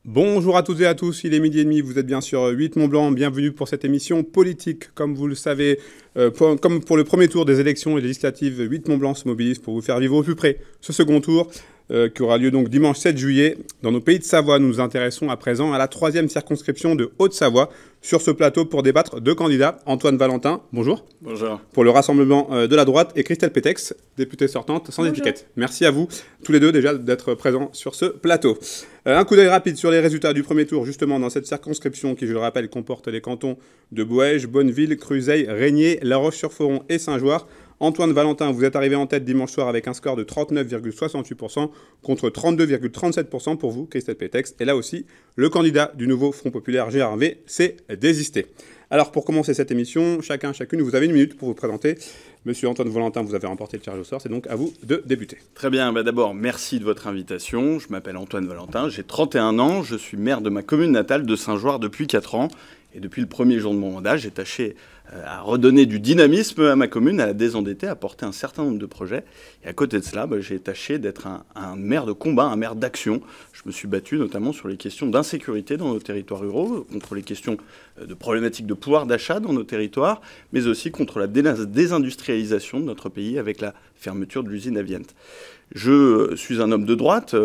Bonjour à toutes et à tous, il est midi et demi, vous êtes bien sur 8 Mont-Blanc, bienvenue pour cette émission politique. Comme vous le savez, comme pour le premier tour des élections législatives, 8 Mont-Blanc se mobilise pour vous faire vivre au plus près ce second tour qui aura lieu donc dimanche 7 juillet. Dans nos pays de Savoie, nous nous intéressons à présent à la 3e circonscription de Haute-Savoie. Sur ce plateau pour débattre, deux candidats, Antoine Valentin, bonjour. Bonjour. Pour le Rassemblement de la droite, et Christelle Pétex, députée sortante sans étiquette. Merci à vous, tous les deux déjà, d'être présents sur ce plateau. Un coup d'œil rapide sur les résultats du premier tour, justement dans cette circonscription qui, je le rappelle, comporte les cantons de Boëge, Bonneville, Cruzeil, Régnier, La Roche-sur-Foron et Saint-Joire. Antoine Valentin, vous êtes arrivé en tête dimanche soir avec un score de 39,68% contre 32,37% pour vous, Christelle Pétex. Et là aussi, le candidat du nouveau Front Populaire GRV s'est désisté. Alors pour commencer cette émission, chacune, vous avez une minute pour vous présenter. Monsieur Antoine Valentin, vous avez remporté le tirage au sort, c'est donc à vous de débuter. Très bien, d'abord merci de votre invitation. Je m'appelle Antoine Valentin, j'ai 31 ans, je suis maire de ma commune natale de Saint-Joire depuis 4 ans. Et depuis le premier jour de mon mandat, j'ai tâché à redonner du dynamisme à ma commune, à la désendetter, à porter un certain nombre de projets. Et à côté de cela, j'ai tâché d'être un maire de combat, un maire d'action. Je me suis battu notamment sur les questions d'insécurité dans nos territoires ruraux, contre les questions de problématiques de pouvoir d'achat dans nos territoires, mais aussi contre la désindustrialisation de notre pays avec la fermeture de l'usine Avient. Je suis un homme de droite,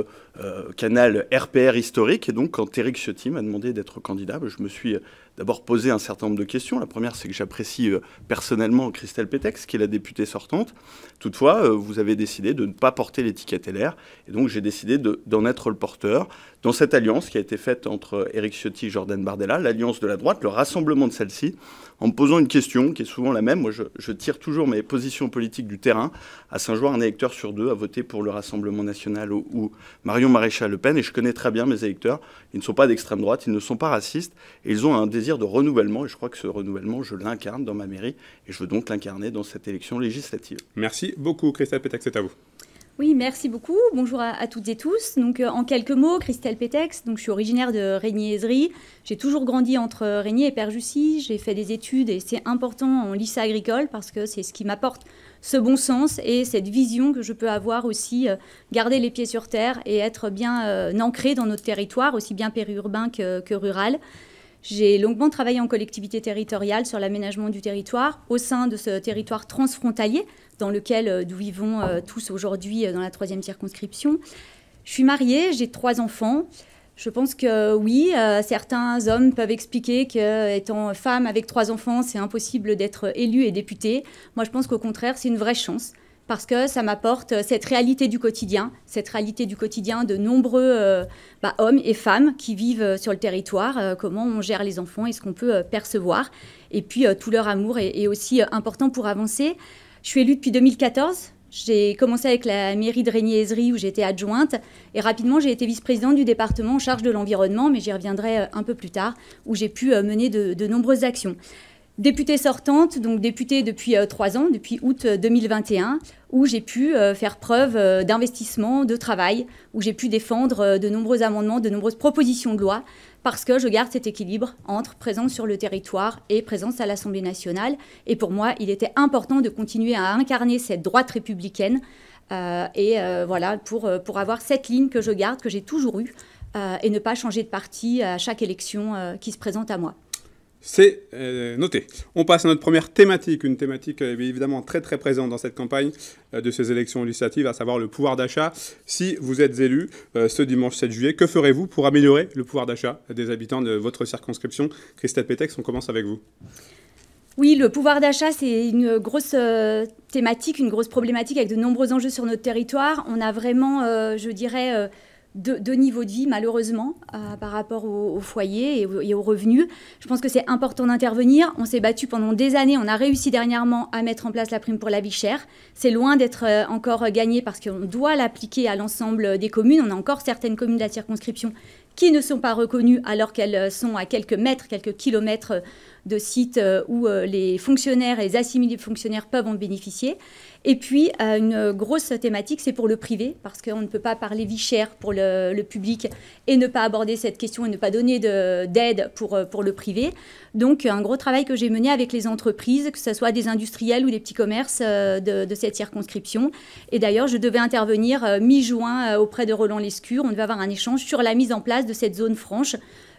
canal RPR historique, et donc quand Éric Ciotti m'a demandé d'être candidat, je me suis d'abord posé un certain nombre de questions. La première, c'est que j'apprécie personnellement Christelle Pétex, qui est la députée sortante. Toutefois, vous avez décidé de ne pas porter l'étiquette LR, et donc j'ai décidé d'en être le porteur. Dans cette alliance qui a été faite entre Éric Ciotti et Jordan Bardella, l'alliance de la droite, le rassemblement de celle-ci, en me posant une question qui est souvent la même. Moi, je tire toujours mes positions politiques du terrain. À Saint-Joire, un électeur sur deux a voté pour le Rassemblement national ou Marion Maréchal-Le Pen, et je connais très bien mes électeurs. Ils ne sont pas d'extrême droite, ils ne sont pas racistes, et ils ont un désir de renouvellement, et je crois que ce renouvellement, je l'incarne dans ma mairie, et je veux donc l'incarner dans cette élection législative. Merci beaucoup, Christelle Pétex, c'est à vous. Oui, merci beaucoup. Bonjour à toutes et tous. Donc, en quelques mots, Christelle Pétex, donc, je suis originaire de Régnier-Ézery. J'ai toujours grandi entre Régnier et Père-Jussy. J'ai fait des études, et c'est important, en lycée agricole, parce que c'est ce qui m'apporte ce bon sens et cette vision que je peux avoir aussi, garder les pieds sur terre et être bien ancrée dans notre territoire, aussi bien périurbain que rural. J'ai longuement travaillé en collectivité territoriale sur l'aménagement du territoire au sein de ce territoire transfrontalier dans lequel nous vivons tous aujourd'hui dans la 3e circonscription. Je suis mariée, j'ai 3 enfants. Je pense que oui, certains hommes peuvent expliquer qu'étant femme avec 3 enfants, c'est impossible d'être élue et députée. Moi, je pense qu'au contraire, c'est une vraie chance. Parce que ça m'apporte cette réalité du quotidien de nombreux hommes et femmes qui vivent sur le territoire, comment on gère les enfants et ce qu'on peut percevoir. Et puis tout leur amour est aussi important pour avancer. Je suis élue depuis 2014. J'ai commencé avec la mairie de Régnier-Ézery où j'étais adjointe. Et rapidement, j'ai été vice-présidente du département en charge de l'environnement, mais j'y reviendrai un peu plus tard, où j'ai pu mener de nombreuses actions. Députée sortante, donc députée depuis 3 ans, depuis août 2021, où j'ai pu faire preuve d'investissement, de travail, où j'ai pu défendre de nombreux amendements, de nombreuses propositions de loi, parce que je garde cet équilibre entre présence sur le territoire et présence à l'Assemblée nationale. Et pour moi, il était important de continuer à incarner cette droite républicaine voilà, pour avoir cette ligne que je garde, que j'ai toujours eue, et ne pas changer de parti à chaque élection qui se présente à moi. C'est noté. On passe à notre première thématique, une thématique évidemment très très présente dans cette campagne de ces élections législatives, à savoir le pouvoir d'achat. Si vous êtes élu ce dimanche 7 juillet, que ferez-vous pour améliorer le pouvoir d'achat des habitants de votre circonscription? Christelle Pétex, on commence avec vous. Oui, le pouvoir d'achat, c'est une grosse thématique, une grosse problématique avec de nombreux enjeux sur notre territoire. On a vraiment, je dirais, deux niveaux de vie, malheureusement, par rapport au foyer et aux revenus. Je pense que c'est important d'intervenir. On s'est battu pendant des années. On a réussi dernièrement à mettre en place la prime pour la vie chère. C'est loin d'être encore gagné parce qu'on doit l'appliquer à l'ensemble des communes. On a encore certaines communes de la circonscription qui ne sont pas reconnues alors qu'elles sont à quelques mètres, quelques kilomètres de sites où les fonctionnaires et les assimilés fonctionnaires peuvent en bénéficier. Et puis, une grosse thématique, c'est pour le privé, parce qu'on ne peut pas parler vie chère pour le public et ne pas aborder cette question et ne pas donner d'aide pour le privé. Donc, un gros travail que j'ai mené avec les entreprises, que ce soit des industriels ou des petits commerces de cette circonscription. Et d'ailleurs, je devais intervenir mi-juin auprès de Roland Lescure. On devait avoir un échange sur la mise en place de cette zone franche,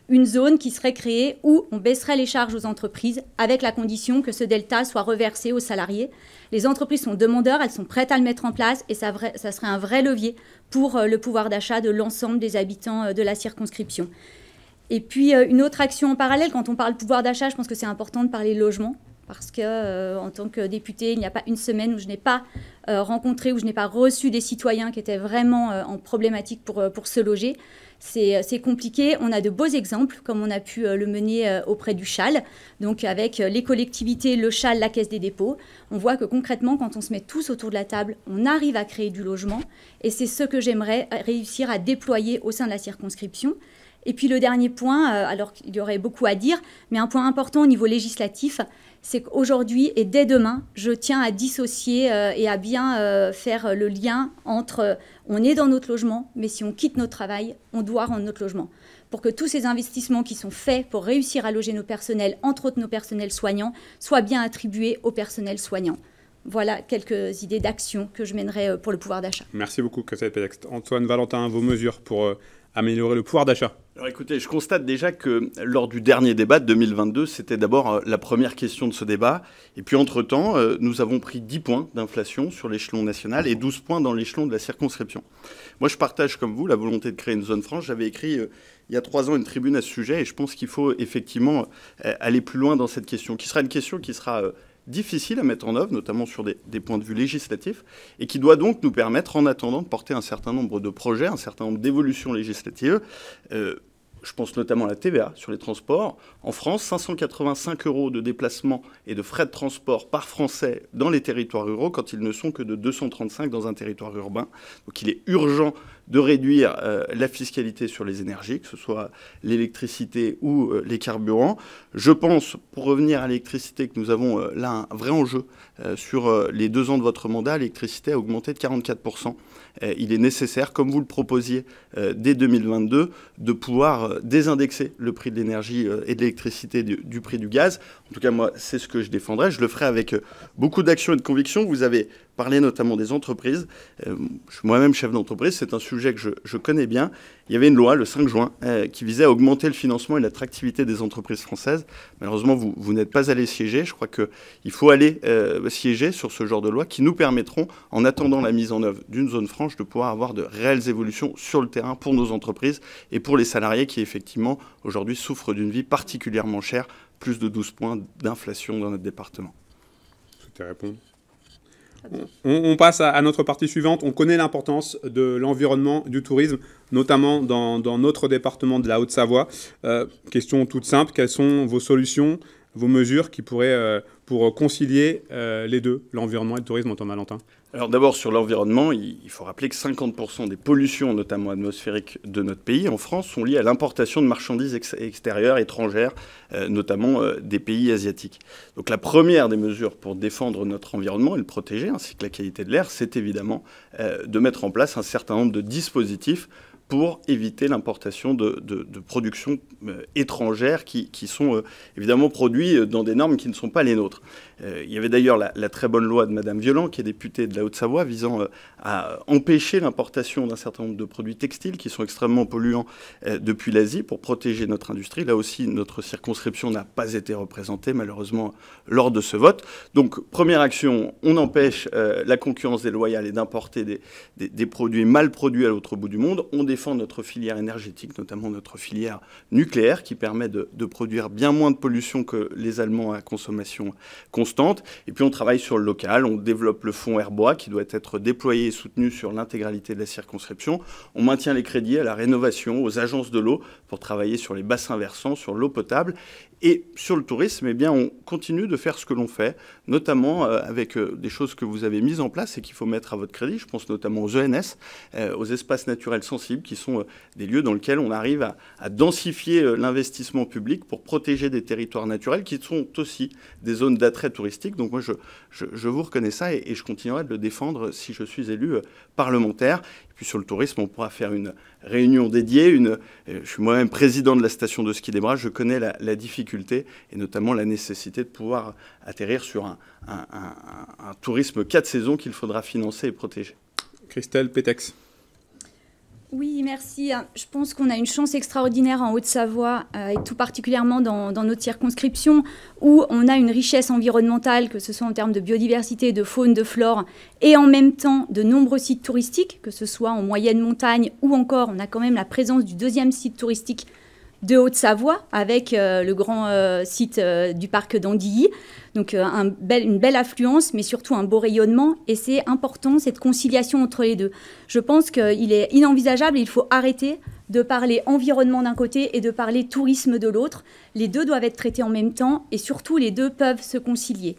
une zone qui serait créée où on baisserait les charges aux entreprises avec la condition que ce delta soit reversé aux salariés. Les entreprises sont demandeurs, elles sont prêtes à le mettre en place et ça serait un vrai levier pour le pouvoir d'achat de l'ensemble des habitants de la circonscription. Et puis une autre action en parallèle, quand on parle pouvoir d'achat, je pense que c'est important de parler logement. Parce qu'en tant que députée, il n'y a pas une semaine où je n'ai pas rencontré, où je n'ai pas reçu des citoyens qui étaient vraiment en problématique pour se loger. C'est compliqué. On a de beaux exemples, comme on a pu le mener auprès du CHAL, donc avec les collectivités, le CHAL, la Caisse des dépôts. On voit que concrètement, quand on se met tous autour de la table, on arrive à créer du logement. Et c'est ce que j'aimerais réussir à déployer au sein de la circonscription. Et puis le dernier point, alors qu'il y aurait beaucoup à dire, mais un point important au niveau législatif, c'est qu'aujourd'hui et dès demain, je tiens à dissocier et à bien faire le lien entre on est dans notre logement, mais si on quitte notre travail, on doit rendre notre logement. Pour que tous ces investissements qui sont faits pour réussir à loger nos personnels, entre autres nos personnels soignants, soient bien attribués au personnel soignant. Voilà quelques idées d'action que je mènerai pour le pouvoir d'achat. Merci beaucoup, Christelle Pétex. Antoine Valentin, vos mesures pour améliorer le pouvoir d'achat? Alors écoutez, je constate déjà que lors du dernier débat de 2022, c'était d'abord la première question de ce débat. Et puis entre-temps, nous avons pris 10 points d'inflation sur l'échelon national et 12 points dans l'échelon de la circonscription. Moi, je partage comme vous la volonté de créer une zone franche. J'avais écrit il y a 3 ans une tribune à ce sujet et je pense qu'il faut effectivement aller plus loin dans cette question, qui sera une question qui sera difficile à mettre en œuvre, notamment sur des points de vue législatifs, et qui doit donc nous permettre, en attendant, de porter un certain nombre de projets, un certain nombre d'évolutions législatives. Je pense notamment à la TVA sur les transports. En France, 585 € de déplacement et de frais de transport par Français dans les territoires ruraux, quand ils ne sont que de 235 dans un territoire urbain. Donc il est urgent de réduire la fiscalité sur les énergies, que ce soit l'électricité ou les carburants. Je pense, pour revenir à l'électricité, que nous avons là un vrai enjeu sur les 2 ans de votre mandat. L'électricité a augmenté de 44%. Il est nécessaire, comme vous le proposiez dès 2022, de pouvoir désindexer le prix de l'énergie et de l'électricité du prix du gaz. En tout cas, moi, c'est ce que je défendrai. Je le ferai avec beaucoup d'action et de conviction. Vous avez parlé notamment des entreprises. Je suis moi-même chef d'entreprise. C'est un sujet que je connais bien. Il y avait une loi, le 5 juin, qui visait à augmenter le financement et l'attractivité des entreprises françaises. Malheureusement, vous n'êtes pas allé siéger. Je crois qu'il faut aller siéger sur ce genre de loi qui nous permettront, en attendant la mise en œuvre d'une zone franche, de pouvoir avoir de réelles évolutions sur le terrain pour nos entreprises et pour les salariés qui, effectivement, aujourd'hui souffrent d'une vie particulièrement chère, plus de 12 points d'inflation dans notre département. Souhaitez répondre? On passe à notre partie suivante. On connaît l'importance de l'environnement, du tourisme, notamment dans notre département de la Haute-Savoie. Question toute simple, quelles sont vos solutions, vos mesures qui pourraient pour concilier les deux, l'environnement et le tourisme, Antoine Valentin? Alors d'abord, sur l'environnement, il faut rappeler que 50% des pollutions, notamment atmosphériques, de notre pays, en France, sont liées à l'importation de marchandises extérieures, étrangères, notamment des pays asiatiques. Donc la première des mesures pour défendre notre environnement et le protéger, ainsi que la qualité de l'air, c'est évidemment de mettre en place un certain nombre de dispositifs pour éviter l'importation de productions étrangères qui sont évidemment produits dans des normes qui ne sont pas les nôtres. Il y avait d'ailleurs la très bonne loi de Madame Violent, qui est députée de la Haute-Savoie, visant à empêcher l'importation d'un certain nombre de produits textiles qui sont extrêmement polluants depuis l'Asie pour protéger notre industrie. Là aussi, notre circonscription n'a pas été représentée, malheureusement, lors de ce vote. Donc, première action, on empêche la concurrence déloyale et d'importer des produits mal produits à l'autre bout du monde. On défend notre filière énergétique, notamment notre filière nucléaire, qui permet de produire bien moins de pollution que les Allemands à consommation constante. Et puis on travaille sur le local, on développe le fonds Airbois qui doit être déployé et soutenu sur l'intégralité de la circonscription. On maintient les crédits à la rénovation, aux agences de l'eau pour travailler sur les bassins versants, sur l'eau potable. Et sur le tourisme, eh bien, on continue de faire ce que l'on fait, notamment avec des choses que vous avez mises en place et qu'il faut mettre à votre crédit. Je pense notamment aux ENS, aux espaces naturels sensibles, qui sont des lieux dans lesquels on arrive à densifier l'investissement public pour protéger des territoires naturels qui sont aussi des zones d'attrait touristique. Donc moi, je vous reconnais ça et je continuerai de le défendre si je suis élu parlementaire. Et puis sur le tourisme, on pourra faire une réunion dédiée. Je suis moi-même président de la station de ski des Bras. Je connais la difficulté et notamment la nécessité de pouvoir atterrir sur un tourisme 4 saisons qu'il faudra financer et protéger. Christelle Pétex. Oui, merci. Je pense qu'on a une chance extraordinaire en Haute-Savoie, et tout particulièrement dans notre circonscription, où on a une richesse environnementale, que ce soit en termes de biodiversité, de faune, de flore, et en même temps de nombreux sites touristiques, que ce soit en moyenne montagne, ou encore on a quand même la présence du 2e site touristique de Haute-Savoie, avec le grand site du parc d'Andilly. Donc une belle affluence, mais surtout un beau rayonnement. Et c'est important, cette conciliation entre les deux. Je pense qu'il est inenvisageable et il faut arrêter de parler environnement d'un côté et de parler tourisme de l'autre. Les deux doivent être traités en même temps et surtout les deux peuvent se concilier.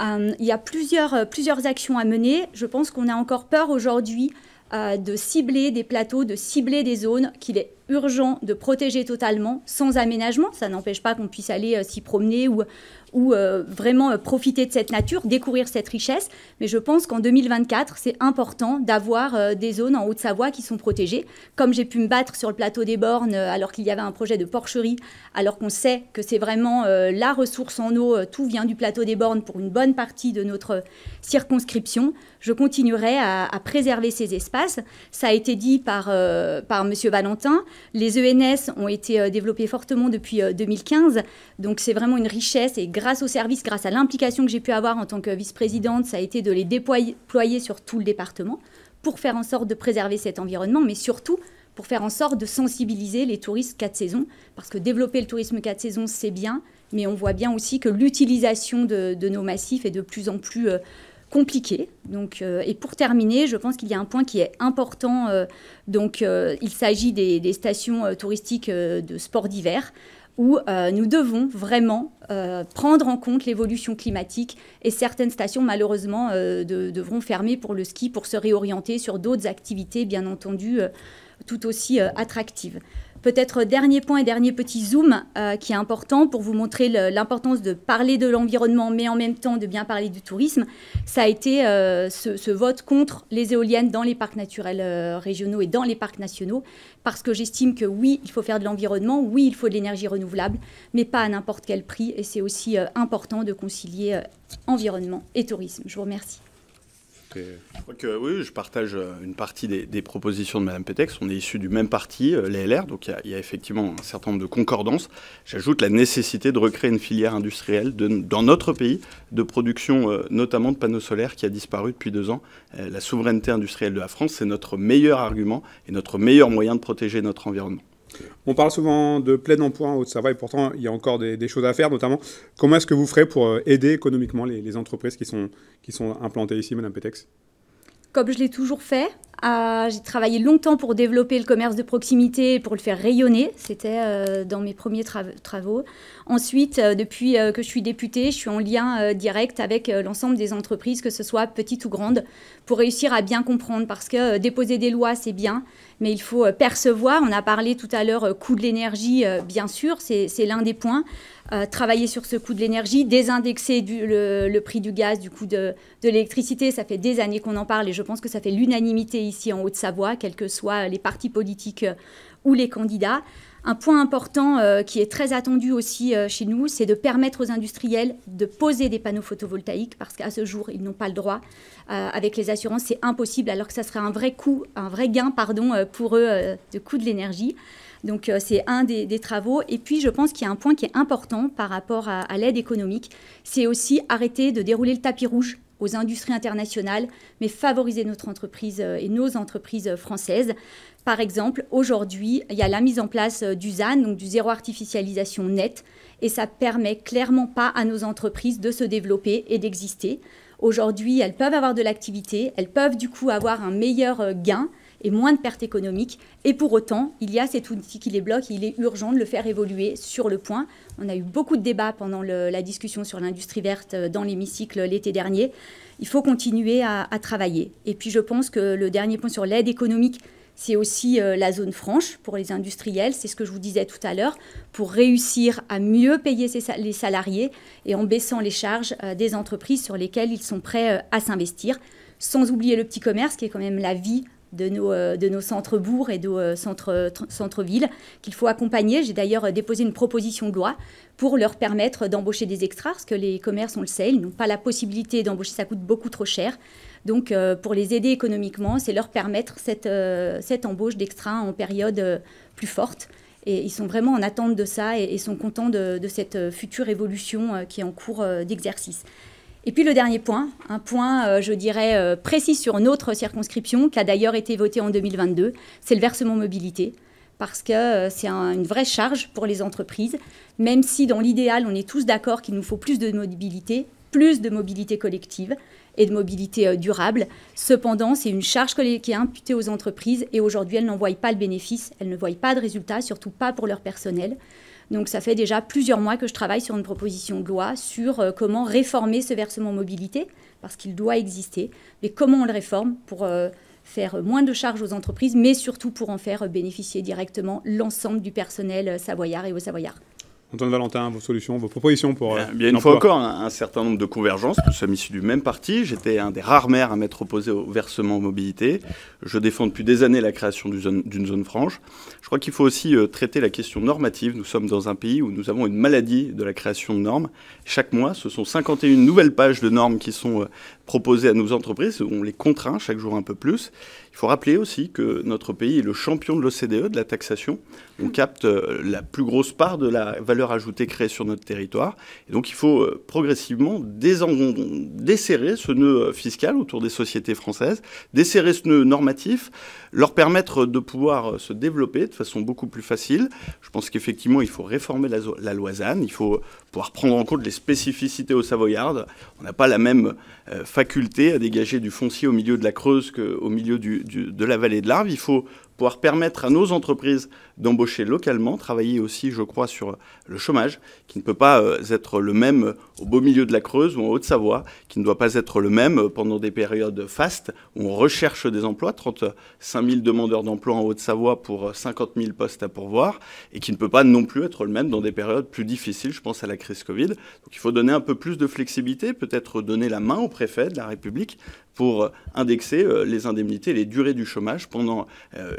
Il y a plusieurs actions à mener. Je pense qu'on a encore peur aujourd'hui de cibler des plateaux, de cibler des zones qu'il est urgent de protéger totalement, sans aménagement. Ça n'empêche pas qu'on puisse aller s'y promener ou vraiment profiter de cette nature, découvrir cette richesse. Mais je pense qu'en 2024, c'est important d'avoir des zones en Haute-Savoie qui sont protégées. Comme j'ai pu me battre sur le plateau des Bornes alors qu'il y avait un projet de porcherie, alors qu'on sait que c'est vraiment la ressource en eau, tout vient du plateau des Bornes pour une bonne partie de notre circonscription. Je continuerai à préserver ces espaces. Ça a été dit par M. Valentin. Les ENS ont été développés fortement depuis 2015. Donc c'est vraiment une richesse. Et grâce au service, grâce à l'implication que j'ai pu avoir en tant que vice-présidente, ça a été de les déployer sur tout le département pour faire en sorte de préserver cet environnement, mais surtout pour faire en sorte de sensibiliser les touristes 4 saisons. Parce que développer le tourisme 4 saisons, c'est bien, mais on voit bien aussi que l'utilisation de nos massifs est de plus en plus compliqué. Donc, et pour terminer, je pense qu'il y a un point qui est important. Il s'agit des stations touristiques de sport d'hiver où nous devons vraiment prendre en compte l'évolution climatique et certaines stations, malheureusement, devront fermer pour le ski pour se réorienter sur d'autres activités, bien entendu, tout aussi attractives. Peut-être dernier point et dernier petit zoom qui est important pour vous montrer l'importance de parler de l'environnement, mais en même temps de bien parler du tourisme. Ça a été ce vote contre les éoliennes dans les parcs naturels régionaux et dans les parcs nationaux, parce que j'estime que oui, il faut faire de l'environnement, oui, il faut de l'énergie renouvelable, mais pas à n'importe quel prix. Et c'est aussi important de concilier environnement et tourisme. Je vous remercie. Je crois que oui, je partage une partie des propositions de Mme Petex. On est issus du même parti, les LR, donc il y a effectivement un certain nombre de concordances. J'ajoute la nécessité de recréer une filière industrielle dans notre pays de production, notamment de panneaux solaires, qui a disparu depuis 2 ans. La souveraineté industrielle de la France, c'est notre meilleur argument et notre meilleur moyen de protéger notre environnement. On parle souvent de plein emploi en Haute-Savoie et pourtant il y a encore des choses à faire, notamment comment est-ce que vous ferez pour aider économiquement les entreprises qui sont implantées ici, Mme Petex? Comme je l'ai toujours fait, j'ai travaillé longtemps pour développer le commerce de proximité et pour le faire rayonner. C'était dans mes premiers travaux. Ensuite, depuis que je suis députée, je suis en lien direct avec l'ensemble des entreprises, que ce soit petites ou grandes, pour réussir à bien comprendre. Parce que déposer des lois, c'est bien, mais il faut percevoir. On a parlé tout à l'heure coût de l'énergie, bien sûr, c'est l'un des points. Travailler sur ce coût de l'énergie, désindexer le prix du gaz, du coût de l'électricité. Ça fait des années qu'on en parle et je pense que ça fait l'unanimité ici en Haute-Savoie, quels que soient les partis politiques ou les candidats. Un point important qui est très attendu aussi chez nous, c'est de permettre aux industriels de poser des panneaux photovoltaïques parce qu'à ce jour, ils n'ont pas le droit. Avec les assurances, c'est impossible alors que ça serait un vrai gain pour eux de coût de l'énergie. Donc, c'est un des travaux. Et puis, je pense qu'il y a un point qui est important par rapport à l'aide économique. C'est aussi arrêter de dérouler le tapis rouge aux industries internationales, mais favoriser notre entreprise et nos entreprises françaises. Par exemple, aujourd'hui, il y a la mise en place du ZAN, donc du zéro artificialisation net, et ça permet clairement pas à nos entreprises de se développer et d'exister. Aujourd'hui, elles peuvent avoir de l'activité, elles peuvent du coup avoir un meilleur gain, et moins de pertes économiques. Et pour autant, il y a cet outil qui les bloque et il est urgent de le faire évoluer sur le point. On a eu beaucoup de débats pendant la discussion sur l'industrie verte dans l'hémicycle l'été dernier. Il faut continuer à travailler. Et puis je pense que le dernier point sur l'aide économique, c'est aussi la zone franche pour les industriels. C'est ce que je vous disais tout à l'heure, pour réussir à mieux payer les salariés et en baissant les charges des entreprises sur lesquelles ils sont prêts à s'investir. Sans oublier le petit commerce qui est quand même la vie de nos centres-bourgs et de nos centres-villes qu'il faut accompagner. J'ai d'ailleurs déposé une proposition de loi pour leur permettre d'embaucher des extras, parce que les commerces, on le sait, ils n'ont pas la possibilité d'embaucher, ça coûte beaucoup trop cher. Donc, pour les aider économiquement, c'est leur permettre cette embauche d'extra en période plus forte. Et ils sont vraiment en attente de ça et sont contents de cette future évolution qui est en cours d'exercice. Et puis le dernier point, un point, je dirais, précis sur notre circonscription, qui a d'ailleurs été votée en 2022, c'est le versement mobilité, parce que c'est une vraie charge pour les entreprises, même si dans l'idéal, on est tous d'accord qu'il nous faut plus de mobilité collective et de mobilité durable. Cependant, c'est une charge qui est imputée aux entreprises et aujourd'hui, elles n'en voient pas le bénéfice, elles ne voient pas de résultat, surtout pas pour leur personnel. Donc ça fait déjà plusieurs mois que je travaille sur une proposition de loi sur comment réformer ce versement mobilité, parce qu'il doit exister, mais comment on le réforme pour faire moins de charges aux entreprises, mais surtout pour en faire bénéficier directement l'ensemble du personnel savoyard et haut-savoyard. Antoine Valentin, vos solutions, vos propositions pour bien une fois encore, un certain nombre de convergences. Nous sommes issus du même parti. J'étais un des rares maires à m'être opposé au versement mobilité. Je défends depuis des années la création d'une zone franche. Je crois qu'il faut aussi traiter la question normative. Nous sommes dans un pays où nous avons une maladie de la création de normes. Chaque mois, ce sont 51 nouvelles pages de normes qui sont proposées à nos entreprises. On les contraint chaque jour un peu plus. Il faut rappeler aussi que notre pays est le champion de l'OCDE, de la taxation. On capte la plus grosse part de la valeur ajoutée créée sur notre territoire. Et donc il faut progressivement desserrer ce nœud fiscal autour des sociétés françaises, desserrer ce nœud normatif, leur permettre de pouvoir se développer de façon beaucoup plus facile. Je pense qu'effectivement, il faut réformer la loi ZAN, il faut pouvoir prendre en compte les spécificités haut-savoyardes. On n'a pas la même faculté à dégager du foncier au milieu de la Creuse qu'au milieu de la vallée de l'Arve. Il faut pouvoir permettre à nos entreprises d'embaucher localement, travailler aussi, je crois, sur le chômage, qui ne peut pas être le même au beau milieu de la Creuse ou en Haute-Savoie, qui ne doit pas être le même pendant des périodes fastes où on recherche des emplois, 35 000 demandeurs d'emploi en Haute-Savoie pour 50 000 postes à pourvoir, et qui ne peut pas non plus être le même dans des périodes plus difficiles, je pense à la crise Covid. Donc il faut donner un peu plus de flexibilité, peut-être donner la main au préfet de la République pour indexer les indemnités et les durées du chômage pendant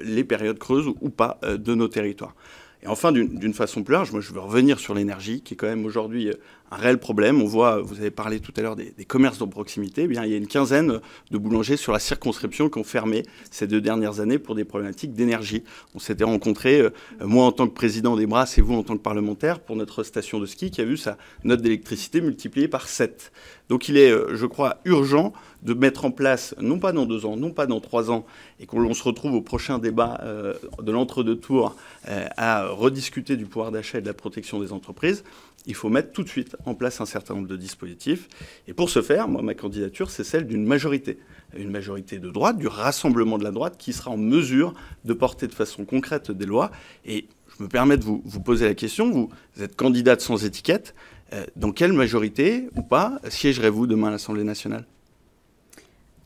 les périodes creuses ou pas de nos territoires. Et enfin, d'une façon plus large, moi je veux revenir sur l'énergie, qui est quand même aujourd'hui un réel problème. On voit, vous avez parlé tout à l'heure des commerces de proximité, eh bien, il y a une quinzaine de boulangers sur la circonscription qui ont fermé ces 2 dernières années pour des problématiques d'énergie. On s'était rencontrés, moi en tant que président des Brasses et vous en tant que parlementaire, pour notre station de ski qui a vu sa note d'électricité multipliée par 7. Donc il est, je crois, urgent de mettre en place, non pas dans 2 ans, non pas dans 3 ans, et qu'on se retrouve au prochain débat de l'entre-deux tours à rediscuter du pouvoir d'achat et de la protection des entreprises. Il faut mettre tout de suite en place un certain nombre de dispositifs. Et pour ce faire, moi, ma candidature, c'est celle d'une majorité. Une majorité de droite, du rassemblement de la droite, qui sera en mesure de porter de façon concrète des lois. Et je me permets de vous poser la question, vous êtes candidate sans étiquette, dans quelle majorité ou pas siégerez-vous demain à l'Assemblée nationale ?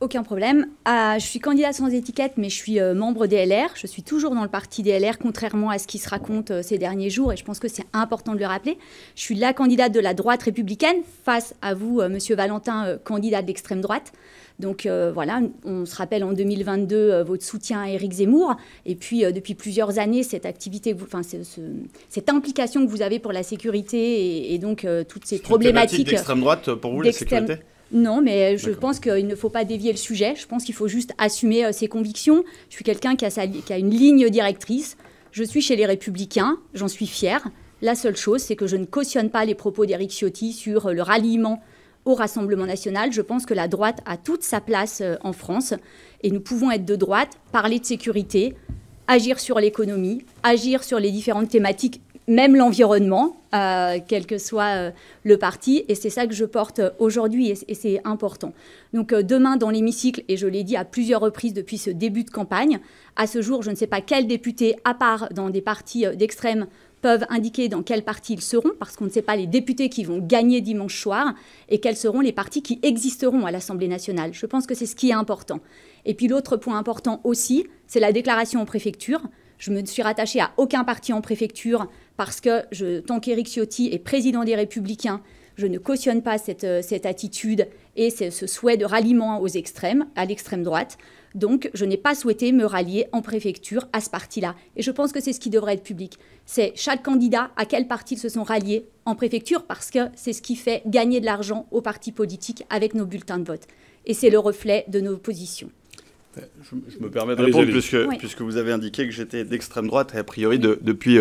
Aucun problème. Je suis candidate sans étiquette, mais je suis membre des LR. Je suis toujours dans le parti des LR, contrairement à ce qui se raconte ces derniers jours, et je pense que c'est important de le rappeler. Je suis la candidate de la droite républicaine, face à vous, Monsieur Valentin, candidat de l'extrême droite. Donc voilà, on se rappelle en 2022 votre soutien à Éric Zemmour, et puis depuis plusieurs années, cette activité, cette implication que vous avez pour la sécurité, et donc toutes ces problématiques d'extrême droite pour vous, la sécurité ? Non, mais je pense qu'il ne faut pas dévier le sujet. Je pense qu'il faut juste assumer ses convictions. Je suis quelqu'un qui a une ligne directrice. Je suis chez les Républicains, j'en suis fière. La seule chose, c'est que je ne cautionne pas les propos d'Éric Ciotti sur le ralliement au Rassemblement national. Je pense que la droite a toute sa place en France. Et nous pouvons être de droite, parler de sécurité, agir sur l'économie, agir sur les différentes thématiques, même l'environnement, quel que soit le parti. Et c'est ça que je porte aujourd'hui, et c'est important. Donc demain, dans l'hémicycle, et je l'ai dit à plusieurs reprises depuis ce début de campagne, à ce jour, je ne sais pas quels députés, à part dans des partis d'extrême, peuvent indiquer dans quel parti ils seront, parce qu'on ne sait pas les députés qui vont gagner dimanche soir, et quels seront les partis qui existeront à l'Assemblée nationale. Je pense que c'est ce qui est important. Et puis l'autre point important aussi, c'est la déclaration en préfecture. Je ne me suis rattachée à aucun parti en préfecture parce que, tant qu'Éric Ciotti est président des Républicains, je ne cautionne pas cette attitude et ce souhait de ralliement aux extrêmes, à l'extrême droite. Donc, je n'ai pas souhaité me rallier en préfecture à ce parti-là. Et je pense que c'est ce qui devrait être public. C'est chaque candidat à quel parti ils se sont ralliés en préfecture, parce que c'est ce qui fait gagner de l'argent aux partis politiques avec nos bulletins de vote. et c'est le reflet de nos positions. Je me permets de répondre, puisque vous avez indiqué que j'étais d'extrême droite, et a priori depuis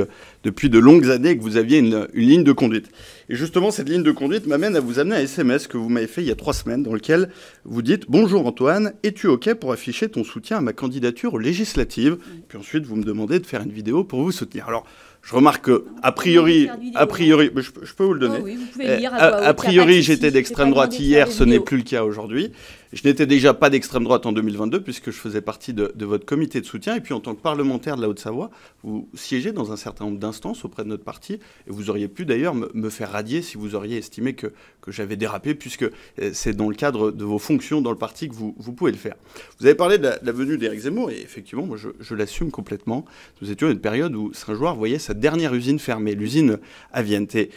de longues années, que vous aviez une ligne de conduite. Et justement, cette ligne de conduite m'amène à vous amener un SMS que vous m'avez fait il y a 3 semaines, dans lequel vous dites « Bonjour Antoine, es-tu OK pour afficher ton soutien à ma candidature aux législatives ?» Puis ensuite, vous me demandez de faire une vidéo pour vous soutenir. Alors, je remarque que, a priori, je peux vous le donner. Oh oui, vous pouvez le lire a priori, j'étais d'extrême droite hier, ce n'est plus le cas aujourd'hui. Je n'étais déjà pas d'extrême droite en 2022, puisque je faisais partie de votre comité de soutien. Et puis, en tant que parlementaire de la Haute-Savoie, vous siégez dans un certain nombre d'instances auprès de notre parti. Et vous auriez pu, d'ailleurs, me faire radier si vous auriez estimé que j'avais dérapé, puisque c'est dans le cadre de vos fonctions dans le parti que vous pouvez le faire. Vous avez parlé de la venue d'Éric Zemmour, et effectivement, moi, je l'assume complètement. Nous étions à une période où Saint-Geoires voyait sa dernière usine fermée, l'usine à Vienne. Et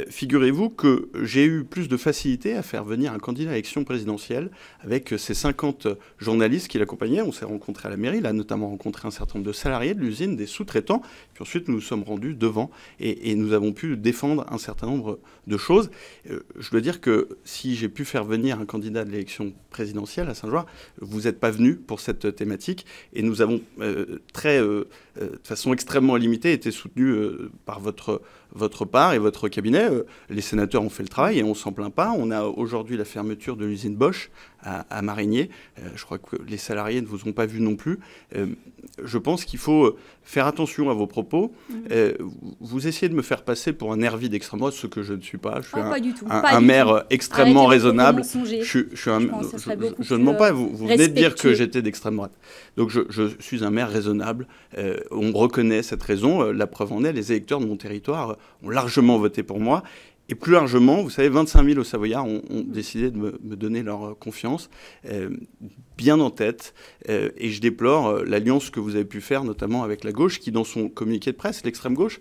figurez-vous que j'ai eu plus de facilité à faire venir un candidat à l'élection présidentielle avec ces 50 journalistes qui l'accompagnaient. On s'est rencontrés à la mairie, il a notamment rencontré un certain nombre de salariés de l'usine, des sous-traitants. Puis ensuite, nous nous sommes rendus devant et nous avons pu défendre un certain nombre de choses. Je dois dire que si j'ai pu faire venir un candidat de l'élection présidentielle à Saint-Geoires, vous n'êtes pas venu pour cette thématique et nous avons de façon extrêmement limitée été soutenus par votre part et votre cabinet. Les sénateurs ont fait le travail et on ne s'en plaint pas. On a aujourd'hui la fermeture de l'usine Bosch à Marigné. Je crois que les salariés ne vous ont pas vu non plus. Je pense qu'il faut faire attention à vos propos. Vous essayez de me faire passer pour un nervi d'extrême droite, ce que je ne suis pas. Je suis un maire extrêmement raisonnable. Je ne mens pas. Vous venez de dire que j'étais d'extrême droite. Donc je suis un maire raisonnable. On reconnaît cette raison. La preuve en est, les électeurs de mon territoire ont largement voté pour moi. Et plus largement, vous savez, 25 000 Savoyards ont décidé de me donner leur confiance, bien en tête. Et je déplore l'alliance que vous avez pu faire, notamment avec la gauche, qui, dans son communiqué de presse, l'extrême gauche,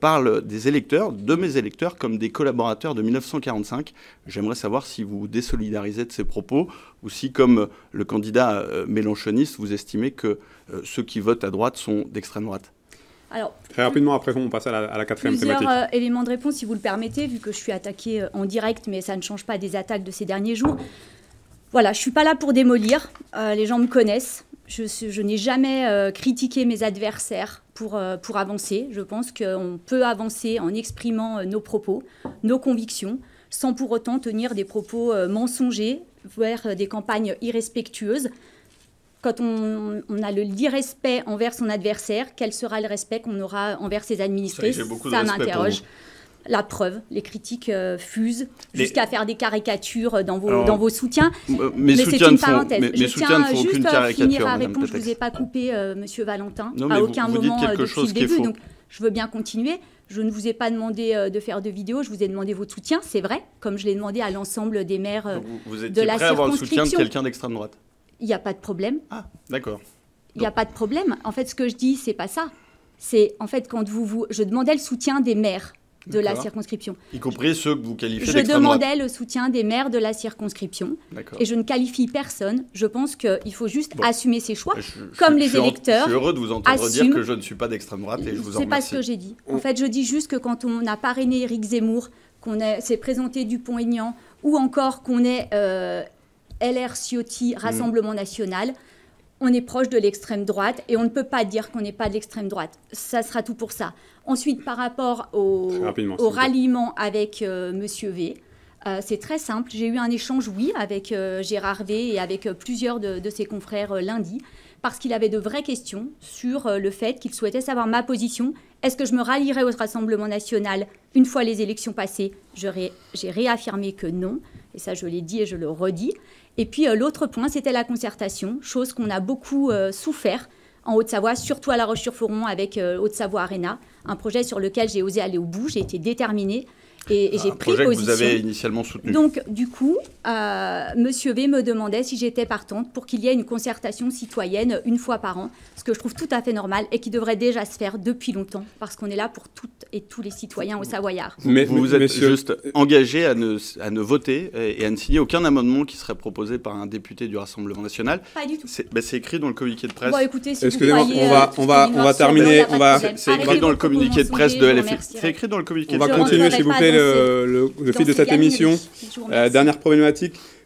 parle des électeurs, de mes électeurs, comme des collaborateurs de 1945. J'aimerais savoir si vous vous désolidarisez de ces propos, ou si, comme le candidat mélenchoniste, vous estimez que ceux qui votent à droite sont d'extrême droite. Alors, très rapidement, après, on passe à la quatrième thématique. Plusieurs éléments de réponse, si vous le permettez, vu que je suis attaquée en direct, mais ça ne change pas des attaques de ces derniers jours. Voilà, je ne suis pas là pour démolir. Les gens me connaissent. Je n'ai jamais critiqué mes adversaires pour avancer. Je pense qu'on peut avancer en exprimant nos propos, nos convictions, sans pour autant tenir des propos mensongers, voire des campagnes irrespectueuses. Quand on a le dit respect envers son adversaire, quel sera le respect qu'on aura envers ses administrés? Ça m'interroge. La preuve, les critiques fusent jusqu'à faire des caricatures dans vos soutiens. Mais c'est une parenthèse. Je tiens juste à finir à répondre. Je ne vous ai pas coupé, Monsieur Valentin, à aucun moment depuis le début. Donc, je veux bien continuer. Je ne vous ai pas demandé de faire de vidéo. Je vous ai demandé votre soutien, c'est vrai, comme je l'ai demandé à l'ensemble des maires de la circonscription. Vous étiez prêt à avoir le soutien de quelqu'un d'extrême droite? Il n'y a pas de problème. Ah, d'accord. Il n'y a pas de problème. En fait, ce que je dis, c'est pas ça. C'est, en fait, quand je demandais le soutien des maires de la circonscription. Y compris ceux que vous qualifiez d'extrême droite. Je demandais le soutien des maires de la circonscription. Et je ne qualifie personne. Je pense qu'il faut juste assumer ses choix, comme les électeurs. Je suis heureux de vous entendre dire que je ne suis pas d'extrême droite et je vous en remercie. C'est pas ce que j'ai dit. En fait, je dis juste que quand on a parrainé Éric Zemmour, qu'on s'est présenté Dupont-Aignan, ou encore qu'on est LR Ciotti, Rassemblement National, on est proche de l'extrême droite et on ne peut pas dire qu'on n'est pas de l'extrême droite. Ça sera tout pour ça. Ensuite, par rapport au ralliement avec Monsieur V, c'est très simple. J'ai eu un échange, oui, avec Gérard V et avec plusieurs de ses confrères lundi, parce qu'il avait de vraies questions sur le fait qu'il souhaitait savoir ma position. Est-ce que je me rallierais au Rassemblement National une fois les élections passées? J'ai réaffirmé que non, et ça je l'ai dit et je le redis. Et puis l'autre point, c'était la concertation, chose qu'on a beaucoup souffert en Haute-Savoie, surtout à La Roche-sur-Foron avec Haute-Savoie Arena, un projet sur lequel j'ai osé aller au bout, j'ai été déterminée. Et j'ai pris position. Un projet que vous avez initialement soutenu. Donc, du coup, Monsieur V me demandait si j'étais partante pour qu'il y ait une concertation citoyenne une fois par an, ce que je trouve tout à fait normal et qui devrait déjà se faire depuis longtemps, parce qu'on est là pour toutes et tous les citoyens au Savoyard. Mais vous êtes juste engagé à ne voter et à ne signer aucun amendement qui serait proposé par un député du Rassemblement National. Pas du tout. C'est écrit dans le communiqué de presse. Bon, écoutez, si excusez-moi, on va terminer. C'est écrit dans le communiqué de presse de LFI. C'est écrit dans le communiqué de presse. On va continuer, s'il vous plaît, le fil de cette émission. Dernière problématique.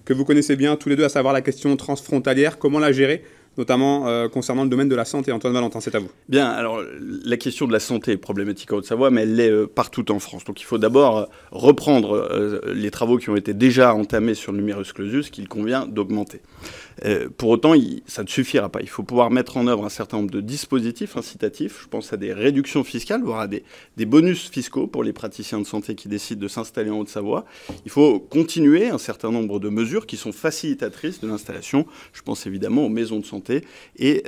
que vous connaissez bien tous les deux, à savoir la question transfrontalière. Comment la gérer, notamment concernant le domaine de la santé? Antoine Valentin, c'est à vous. Bien, alors la question de la santé est problématique en Haute-Savoie, mais elle l'est partout en France. Donc il faut d'abord reprendre les travaux qui ont été déjà entamés sur le numerus clausus, qu'il convient d'augmenter. Pour autant, ça ne suffira pas. Il faut pouvoir mettre en œuvre un certain nombre de dispositifs incitatifs. Je pense à des réductions fiscales, voire à des bonus fiscaux pour les praticiens de santé qui décident de s'installer en Haute-Savoie. Il faut continuer un certain nombre de mesures qui sont facilitatrices de l'installation. Je pense évidemment aux maisons de santé et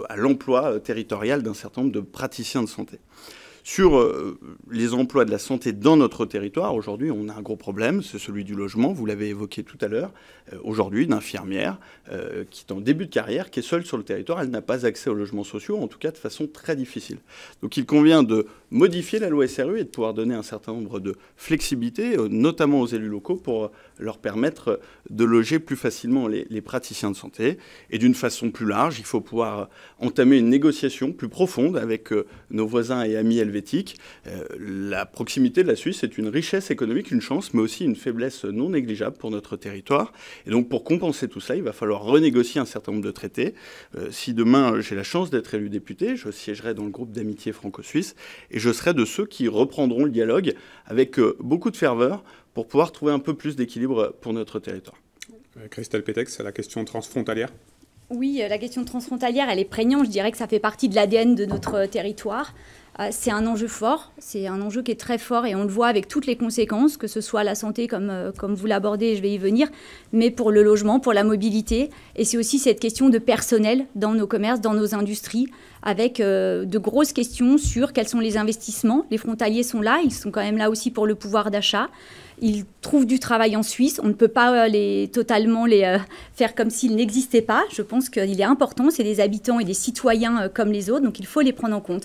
à l'emploi territorial d'un certain nombre de praticiens de santé. Sur les emplois de la santé dans notre territoire, aujourd'hui, on a un gros problème, c'est celui du logement. Vous l'avez évoqué tout à l'heure. Aujourd'hui, une infirmière qui est en début de carrière, qui est seule sur le territoire, elle n'a pas accès aux logements sociaux, en tout cas de façon très difficile. Donc il convient de modifier la loi SRU et de pouvoir donner un certain nombre de flexibilités, notamment aux élus locaux, pour leur permettre de loger plus facilement les praticiens de santé. Et d'une façon plus large, il faut pouvoir entamer une négociation plus profonde avec nos voisins et amis helvétiques. La proximité de la Suisse est une richesse économique, une chance, mais aussi une faiblesse non négligeable pour notre territoire. Et donc pour compenser tout ça, il va falloir renégocier un certain nombre de traités. Si demain j'ai la chance d'être élu député, je siégerai dans le groupe d'amitié franco-suisse et je serai de ceux qui reprendront le dialogue avec beaucoup de ferveur pour pouvoir trouver un peu plus d'équilibre pour notre territoire. Christelle Pétex, la question transfrontalière. Oui, la question transfrontalière, elle est prégnante. Je dirais que ça fait partie de l'ADN de notre territoire. C'est un enjeu fort, c'est un enjeu qui est très fort et on le voit avec toutes les conséquences, que ce soit la santé comme vous l'abordez et je vais y venir, mais pour le logement, pour la mobilité. Et c'est aussi cette question de personnel dans nos commerces, dans nos industries, avec de grosses questions sur quels sont les investissements. Les frontaliers sont là, ils sont quand même là aussi pour le pouvoir d'achat. Ils trouvent du travail en Suisse. On ne peut pas totalement les faire comme s'ils n'existaient pas. Je pense qu'il est important, c'est des habitants et des citoyens comme les autres, donc il faut les prendre en compte.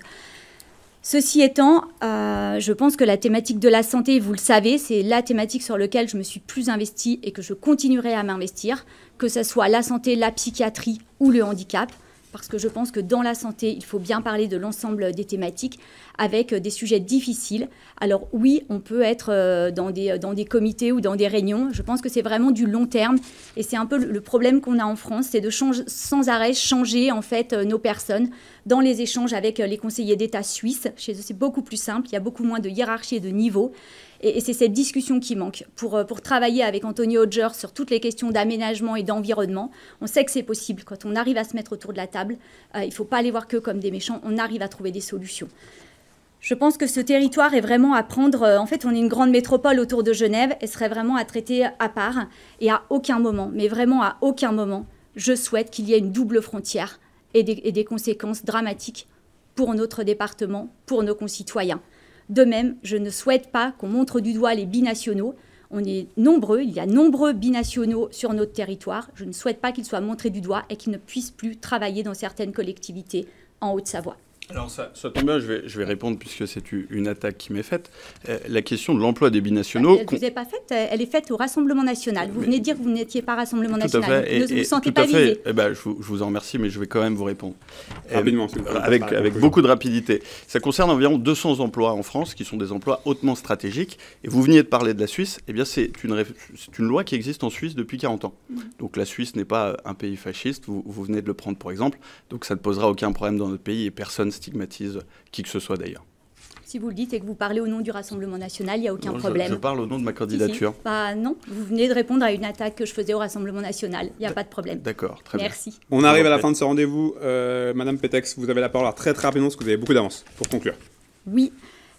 Ceci étant, je pense que la thématique de la santé, vous le savez, c'est la thématique sur laquelle je me suis plus investie et que je continuerai à m'investir, que ce soit la santé, la psychiatrie ou le handicap, parce que je pense que dans la santé, il faut bien parler de l'ensemble des thématiques avec des sujets difficiles. Alors oui, on peut être dans des comités ou dans des réunions. Je pense que c'est vraiment du long terme et c'est un peu le problème qu'on a en France, c'est de sans arrêt changer en fait nos personnes dans les échanges avec les conseillers d'État suisses. Chez eux, c'est beaucoup plus simple, il y a beaucoup moins de hiérarchie et de niveau. Et c'est cette discussion qui manque. Pour travailler avec Anthony Hodger sur toutes les questions d'aménagement et d'environnement, on sait que c'est possible. Quand on arrive à se mettre autour de la table, il ne faut pas les voir que comme des méchants, on arrive à trouver des solutions. Je pense que ce territoire est vraiment à prendre... en fait, on est une grande métropole autour de Genève et serait vraiment à traiter à part. Et à aucun moment, mais vraiment à aucun moment, je souhaite qu'il y ait une double frontière et des conséquences dramatiques pour notre département, pour nos concitoyens. De même, je ne souhaite pas qu'on montre du doigt les binationaux. On est nombreux, il y a nombreux binationaux sur notre territoire. Je ne souhaite pas qu'ils soient montrés du doigt et qu'ils ne puissent plus travailler dans certaines collectivités en Haute-Savoie. Alors ça tombe bien, je vais répondre puisque c'est une attaque qui m'est faite. La question de l'emploi des binationaux... Elle ne vous est pas faite, elle est faite au Rassemblement National. Vous venez de dire que vous n'étiez pas Rassemblement National. Tout à fait. Ne vous sentez pas visé. Je vous en remercie, mais je vais quand même vous répondre. Rapidement. Avec beaucoup de rapidité. Ça concerne environ 200 emplois en France, qui sont des emplois hautement stratégiques. Et vous veniez de parler de la Suisse. Eh bien, c'est une loi qui existe en Suisse depuis 40 ans. Donc la Suisse n'est pas un pays fasciste. Vous venez de le prendre pour exemple. Donc ça ne posera aucun problème dans notre pays et personne stigmatise qui que ce soit d'ailleurs. Si vous le dites et que vous parlez au nom du Rassemblement National, il n'y a aucun problème. Je parle au nom de ma candidature. Si. Bah, non, vous venez de répondre à une attaque que je faisais au Rassemblement National. Il n'y a pas de problème. D'accord, très bien. Merci. On arrive à la fin de ce rendez-vous. Madame Pétex, vous avez la parole très rapidement parce que vous avez beaucoup d'avance pour conclure. Oui.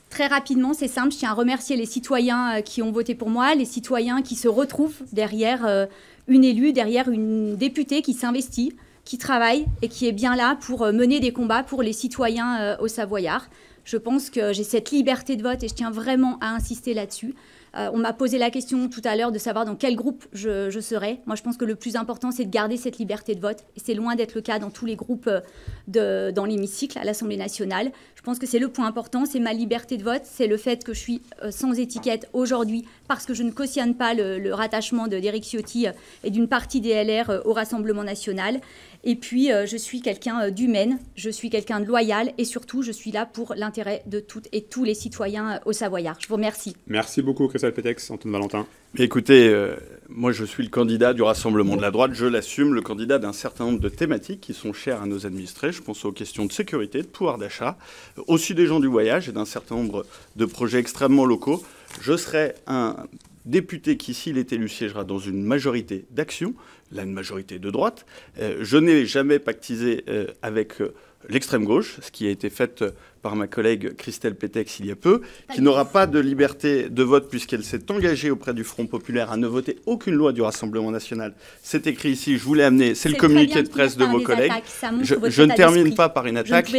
Très rapidement, c'est simple, je tiens à remercier les citoyens qui ont voté pour moi, les citoyens qui se retrouvent derrière une élue, derrière une députée qui s'investit, qui travaille et qui est bien là pour mener des combats pour les citoyens au Savoyard. Je pense que j'ai cette liberté de vote et je tiens vraiment à insister là-dessus. On m'a posé la question tout à l'heure de savoir dans quel groupe je serais. Moi, je pense que le plus important, c'est de garder cette liberté de vote. Et c'est loin d'être le cas dans tous les groupes dans l'hémicycle, à l'Assemblée nationale. Je pense que c'est le point important, c'est ma liberté de vote. C'est le fait que je suis sans étiquette aujourd'hui parce que je ne cautionne pas le rattachement d'Éric Ciotti et d'une partie des LR au Rassemblement national. Et puis, je suis quelqu'un d'humaine, je suis quelqu'un de loyal et surtout, je suis là pour l'intérêt l'intérêt de toutes et tous les citoyens au Savoyard. Je vous remercie. Merci beaucoup, Christelle Pétex, Antoine Valentin. Écoutez, moi je suis le candidat du Rassemblement de la droite, je l'assume, le candidat d'un certain nombre de thématiques qui sont chères à nos administrés. Je pense aux questions de sécurité, de pouvoir d'achat, aussi des gens du voyage et d'un certain nombre de projets extrêmement locaux. Je serai un député qui, s'il est élu, siégera dans une majorité d'action, là une majorité de droite. Je n'ai jamais pactisé avec l'extrême gauche, ce qui a été fait par ma collègue Christelle Pétex il y a peu, qui n'aura pas de liberté de vote puisqu'elle s'est engagée auprès du Front populaire à ne voter aucune loi du Rassemblement national. C'est écrit ici, je vous l'ai amené, c'est le communiqué de presse de vos collègues. Je ne termine pas par une attaque,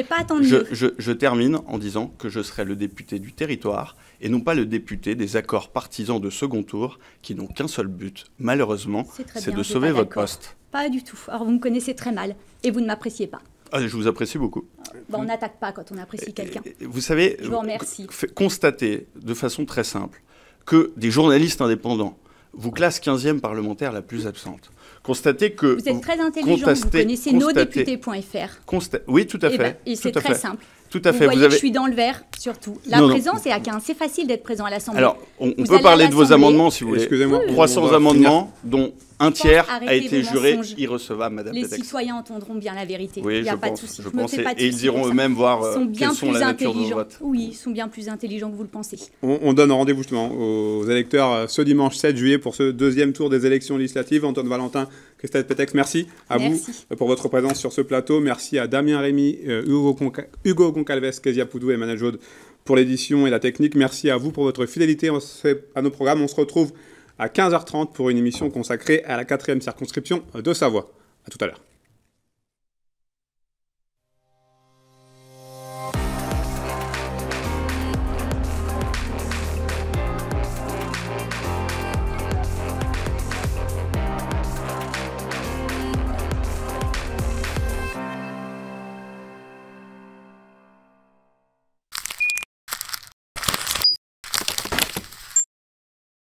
je termine en disant que je serai le député du territoire et non pas le député des accords partisans de second tour qui n'ont qu'un seul but, malheureusement, c'est de sauver votre poste. Pas du tout. Alors vous me connaissez très mal et vous ne m'appréciez pas. Ah, je vous apprécie beaucoup. On n'attaque pas quand on apprécie quelqu'un. Vous savez, je vous remercie. Constatez de façon très simple que des journalistes indépendants vous classent 15e parlementaire la plus absente. Constatez que... Vous êtes très intelligent, vous connaissez nosdéputés.fr. Oui, tout à fait. Et c'est très simple. Tout à fait. Vous voyez que je suis dans le vert, surtout. La présence est à 15. C'est facile d'être présent à l'Assemblée. Alors, on peut parler de vos amendements, si vous voulez. Excusez-moi. 300 amendements, dont un tiers a été juré irrecevable, Madame Pétex. Les citoyens entendront bien la vérité. Oui, il n'y a pas de souci. Je pense, et ils iront eux-mêmes voir quelles sont la nature de vos votes. Oui, ils sont bien plus intelligents que vous le pensez. On donne rendez-vous justement aux électeurs ce dimanche 7 juillet pour ce deuxième tour des élections législatives. Antoine Valentin, Christelle Pétex, merci à vous pour votre présence sur ce plateau. Merci à Damien Rémy, Hugo Goncalves, Kezia Poudou et Emmanuel Jaude pour l'édition et la technique. Merci à vous pour votre fidélité à nos programmes. On se retrouve à 15h30 pour une émission consacrée à la 4e circonscription de Savoie. À tout à l'heure.